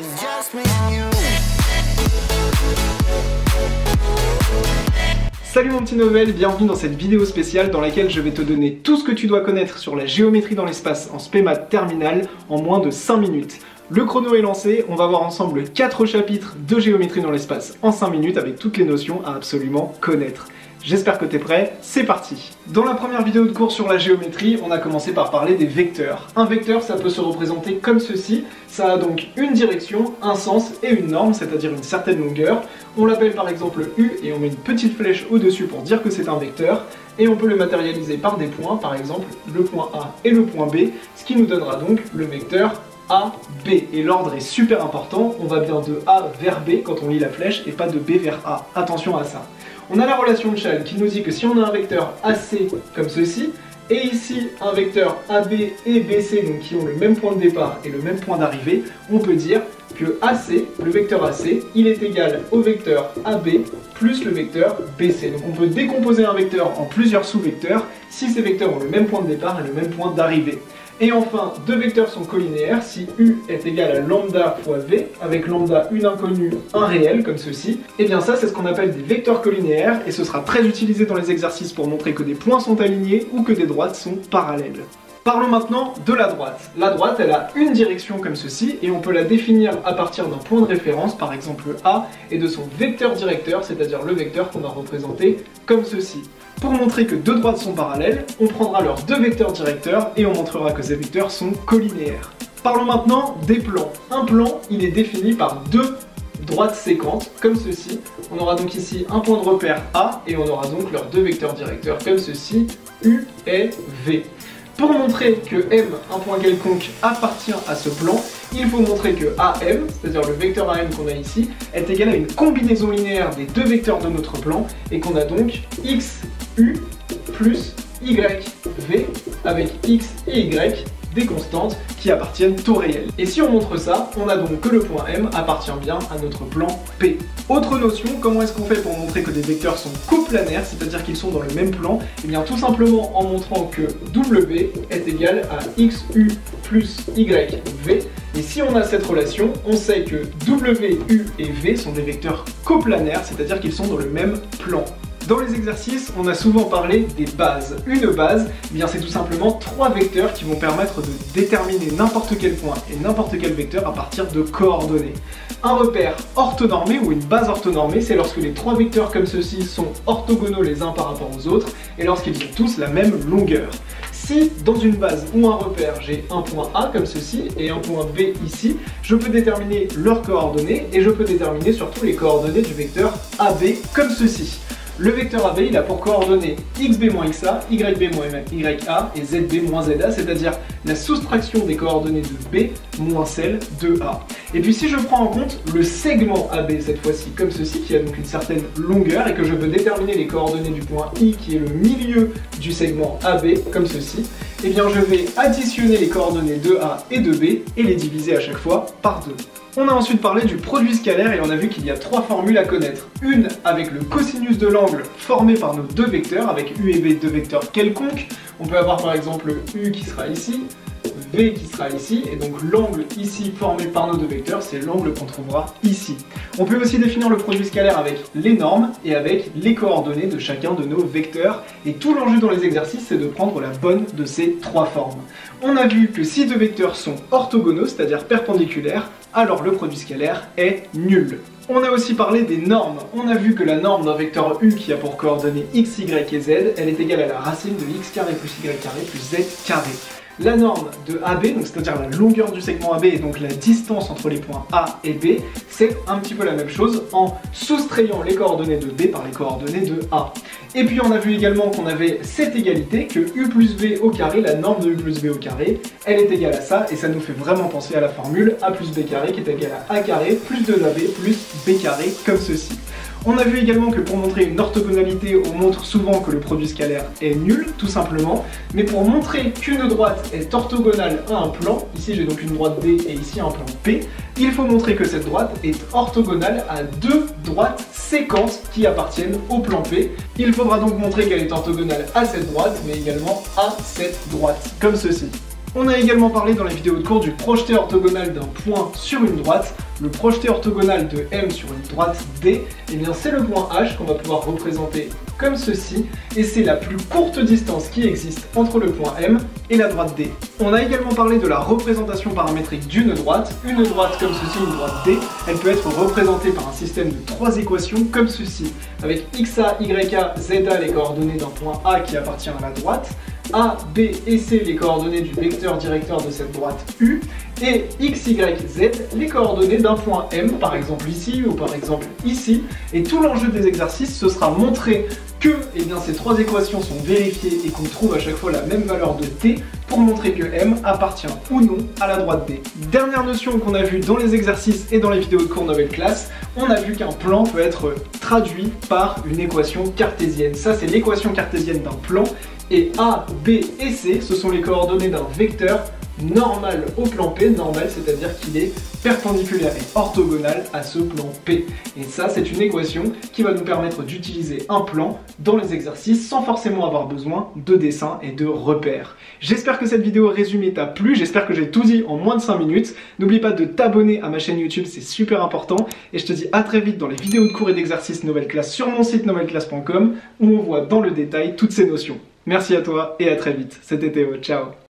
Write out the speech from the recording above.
it's just me and you. Salut mon petit Novel, bienvenue dans cette vidéo spéciale dans laquelle je vais te donner tout ce que tu dois connaître sur la géométrie dans l'espace en SPEMAT terminal en moins de 5 minutes. Le chrono est lancé, on va voir ensemble 4 chapitres de géométrie dans l'espace en 5 minutes avec toutes les notions à absolument connaître. J'espère que t'es prêt, c'est parti! Dans la première vidéo de cours sur la géométrie, on a commencé par parler des vecteurs. Un vecteur, ça peut se représenter comme ceci. Ça a donc une direction, un sens et une norme, c'est-à-dire une certaine longueur. On l'appelle par exemple U et on met une petite flèche au-dessus pour dire que c'est un vecteur. Et on peut le matérialiser par des points, par exemple le point A et le point B, ce qui nous donnera donc le vecteur A, B. Et l'ordre est super important, on va bien de A vers B quand on lit la flèche et pas de B vers A. Attention à ça. On a la relation de Chasles qui nous dit que si on a un vecteur AC comme ceci, et ici un vecteur AB et BC donc qui ont le même point de départ et le même point d'arrivée, on peut dire que AC, le vecteur AC, il est égal au vecteur AB plus le vecteur BC. Donc on peut décomposer un vecteur en plusieurs sous-vecteurs si ces vecteurs ont le même point de départ et le même point d'arrivée. Et enfin, deux vecteurs sont collinéaires si U est égal à lambda fois V, avec lambda une inconnue, un réel, comme ceci. Et bien ça, c'est ce qu'on appelle des vecteurs collinéaires, et ce sera très utilisé dans les exercices pour montrer que des points sont alignés ou que des droites sont parallèles. Parlons maintenant de la droite. La droite, elle a une direction comme ceci, et on peut la définir à partir d'un point de référence, par exemple A, et de son vecteur directeur, c'est-à-dire le vecteur qu'on a représenté comme ceci. Pour montrer que deux droites sont parallèles, on prendra leurs deux vecteurs directeurs et on montrera que ces vecteurs sont collinéaires. Parlons maintenant des plans. Un plan, il est défini par deux droites séquentes, comme ceci. On aura donc ici un point de repère A et on aura donc leurs deux vecteurs directeurs comme ceci, U et V. Pour montrer que M, un point quelconque, appartient à ce plan, il faut montrer que AM, c'est-à-dire le vecteur AM qu'on a ici, est égal à une combinaison linéaire des deux vecteurs de notre plan et qu'on a donc XU plus YV avec X et Y des constantes qui appartiennent au réel. Et si on montre ça, on a donc que le point M appartient bien à notre plan P. Autre notion, comment est-ce qu'on fait pour montrer que des vecteurs sont coplanaires, c'est-à-dire qu'ils sont dans le même plan? Et bien tout simplement en montrant que W est égal à XU plus YV. Et si on a cette relation, on sait que W, U et V sont des vecteurs coplanaires, c'est-à-dire qu'ils sont dans le même plan. Dans les exercices, on a souvent parlé des bases. Une base, eh bien c'est tout simplement trois vecteurs qui vont permettre de déterminer n'importe quel point et n'importe quel vecteur à partir de coordonnées. Un repère orthonormé ou une base orthonormée, c'est lorsque les trois vecteurs comme ceci sont orthogonaux les uns par rapport aux autres et lorsqu'ils ont tous la même longueur. Si dans une base ou un repère j'ai un point A comme ceci et un point B ici, je peux déterminer leurs coordonnées et je peux déterminer surtout les coordonnées du vecteur AB comme ceci. Le vecteur AB, il a pour coordonnées xb moins xa, yb moins ya et zb moins za, c'est-à-dire la soustraction des coordonnées de B moins celles de A. Et puis si je prends en compte le segment AB cette fois-ci comme ceci, qui a donc une certaine longueur, et que je veux déterminer les coordonnées du point I qui est le milieu du segment AB comme ceci, eh bien je vais additionner les coordonnées de A et de B et les diviser à chaque fois par 2. On a ensuite parlé du produit scalaire et on a vu qu'il y a trois formules à connaître. Une avec le cosinus de l'angle formé par nos deux vecteurs, avec U et V, deux vecteurs quelconques. On peut avoir par exemple U qui sera ici, V qui sera ici, et donc l'angle ici formé par nos deux vecteurs, c'est l'angle qu'on trouvera ici. On peut aussi définir le produit scalaire avec les normes et avec les coordonnées de chacun de nos vecteurs, et tout l'enjeu dans les exercices, c'est de prendre la bonne de ces trois formes. On a vu que si deux vecteurs sont orthogonaux, c'est-à-dire perpendiculaires, alors le produit scalaire est nul. On a aussi parlé des normes. On a vu que la norme d'un vecteur U qui a pour coordonnées x, y et z, elle est égale à la racine de x carré plus y carré plus z carré. La norme de AB, c'est-à-dire la longueur du segment AB et donc la distance entre les points A et B, c'est un petit peu la même chose en soustrayant les coordonnées de B par les coordonnées de A. Et puis on a vu également qu'on avait cette égalité, que U plus V au carré, la norme de U plus V au carré, elle est égale à ça, et ça nous fait vraiment penser à la formule A plus B carré qui est égal à A carré plus 2AB plus B carré, comme ceci. On a vu également que pour montrer une orthogonalité, on montre souvent que le produit scalaire est nul, tout simplement. Mais pour montrer qu'une droite est orthogonale à un plan, ici j'ai donc une droite D et ici un plan P, il faut montrer que cette droite est orthogonale à deux droites séquentes qui appartiennent au plan P. Il faudra donc montrer qu'elle est orthogonale à cette droite, mais également à cette droite, comme ceci. On a également parlé dans les vidéos de cours du projeté orthogonal d'un point sur une droite. Le projeté orthogonal de M sur une droite D, eh bien c'est le point H qu'on va pouvoir représenter comme ceci, et c'est la plus courte distance qui existe entre le point M et la droite D. On a également parlé de la représentation paramétrique d'une droite. Une droite comme ceci, une droite D, elle peut être représentée par un système de 3 équations comme ceci, avec xa, yA, za les coordonnées d'un point A qui appartient à la droite, A, B et C les coordonnées du vecteur directeur de cette droite U, et X, Y, Z les coordonnées d'un point M, par exemple ici ou par exemple ici. Et tout l'enjeu des exercices, ce sera montrer que ces 3 équations sont vérifiées et qu'on trouve à chaque fois la même valeur de t pour montrer que M appartient ou non à la droite D. Dernière notion qu'on a vue dans les exercices et dans les vidéos de cours Nouvelle Classe, on a vu qu'un plan peut être traduit par une équation cartésienne. Ça, c'est l'équation cartésienne d'un plan. Et A, B et C, ce sont les coordonnées d'un vecteur normal au plan P, normal c'est-à-dire qu'il est perpendiculaire et orthogonal à ce plan P. Et ça, c'est une équation qui va nous permettre d'utiliser un plan dans les exercices sans forcément avoir besoin de dessins et de repères. J'espère que cette vidéo résumée t'a plu, j'espère que j'ai tout dit en moins de 5 minutes. N'oublie pas de t'abonner à ma chaîne YouTube, c'est super important. Et je te dis à très vite dans les vidéos de cours et d'exercices Nouvelle Classe sur mon site nouvelleclasse.com où on voit dans le détail toutes ces notions. Merci à toi et à très vite. C'était Théo, ciao.